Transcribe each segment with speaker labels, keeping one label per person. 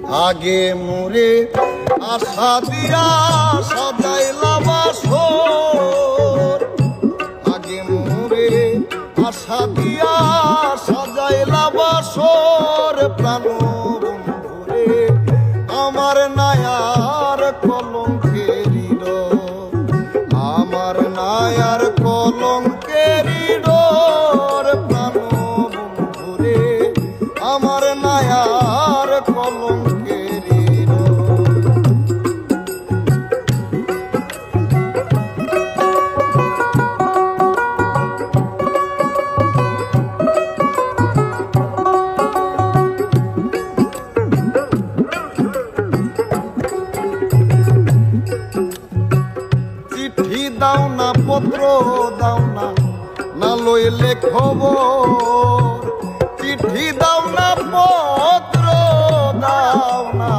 Speaker 1: আগে মোরে আশা দিয়া সাজাইলাম আসর, আগে মোরে আশা দিয়া সাজাইলাম আসর, প্রাণ বন্ধুরে আমার নায়ার কলঙ্কেরি ডোর, আমার নায়ার কলঙ্কেরি ডোর, প্রাণ বন্ধুরে আমার নায়ার কলঙ্কেরি ডোর। চিঠি দাও না পত্র দাও না, না লইলে খবর, চিঠি দাও না পত্র দাও না,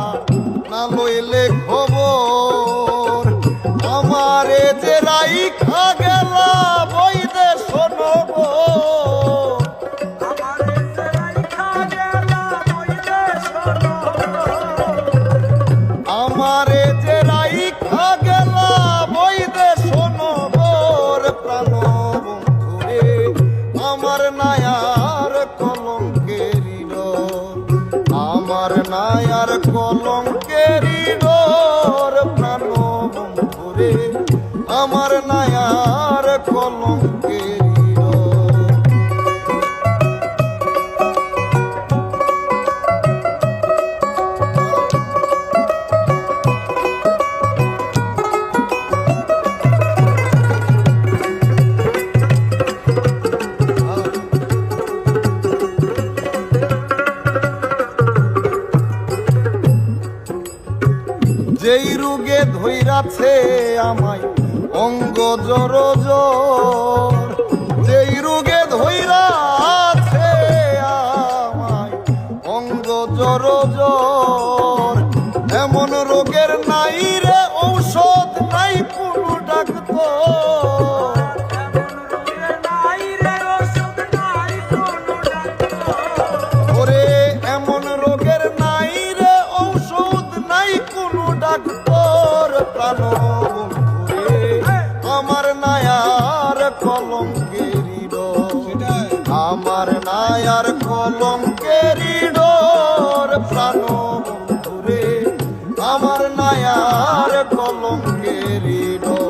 Speaker 1: না লইলে খবর, আমারে যে রাইখা গেলা বৈদেশ নগর, আমারে যে রাইখা গেলা বৈদেশ নগর, প্রাণ বন্ধুরে আমার নায়ার কলঙ্কেরি ডোর, আমার নায়ার কলঙ্কেরি ডোর, প্রাণ বন্ধুরে আমার নায়ার কলঙ্কেরি ডোর। যেই রোগে ধইরাছে আমায় অঙ্গ জর জর, যেই রোগে ধইরাছে আমায় অঙ্গ জর জর, এমন রোগের নাই রে ঔষধ নাই কোনো ডাক্তার, ওরে এমন রোগের নাই রে ঔষধ নাই কোনো ডাক্তার, প্রাণ বন্ধুরে আমার নায়ার কলঙ্কেরি ডোর, আমার নায়ার কলঙ্কেরি ডোর, প্রাণ বন্ধুরে আমার নায়ার কলঙ্কেরি ডোর।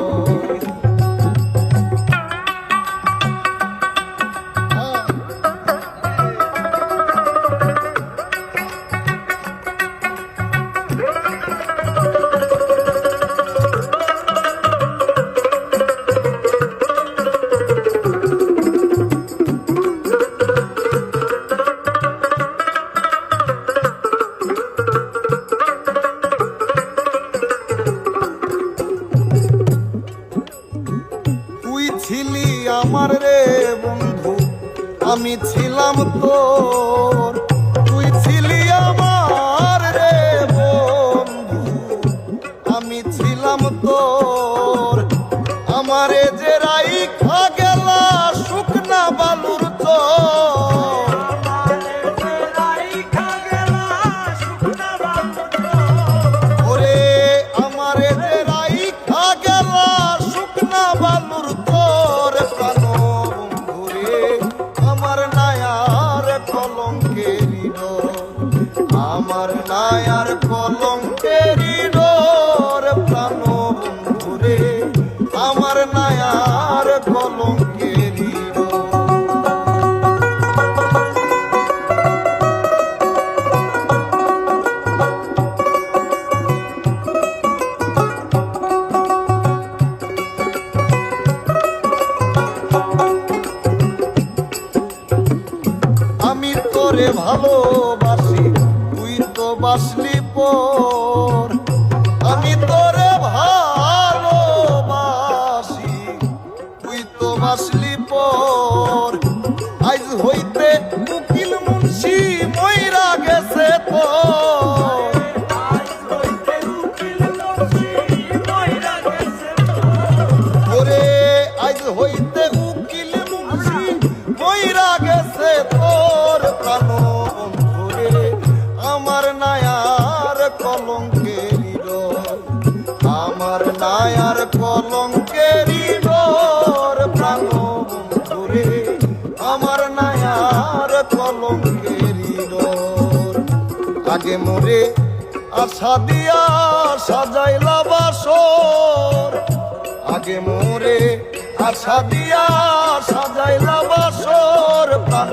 Speaker 1: তুই ছিলি আমার রে বন্ধু, আমি ছিলাম তোর, তুই ছিলি আমার রে বন্ধু, আমি ছিলাম তোর, আমারে যে রাইখা গেলা শুকনা বালুর চর, ওরে আমারে যে রাইখা গেলা শুকনা বালুর চর, প্রাণ বন্ধুরে আমার নায়ার কলঙ্কেরি ডোর, আমার নায়ার কলঙ্কেরি ডোর, প্রাণ বন্ধুরে আমার নায়ার কলঙ্কেরি ডোর। আমি তোরে ভালোবাসি তুই তো বাসলি পর, আমি তোরে ভালোবাসি তুই তো বাসলি পর, আজ হইতে উকিল মুন্সি মইরা গেছে তোর, ওরে আজ হইতে উকিল মুন্সি মইরা গেছে তোর, প্রাণ বন্ধুরে আমার নায়ার কলঙ্কেরি ডোর, আমার নাই আর কলঙ্কেরি ডোর, প্রাণ বন্ধুরে আমার নাই আর কলঙ্কেরি ডোর। আগে মোরে আশা দিয়া সাজাইলা বাসর, আগে মোরে আশা দিয়া সাজাইলা বাসর, প্রাণ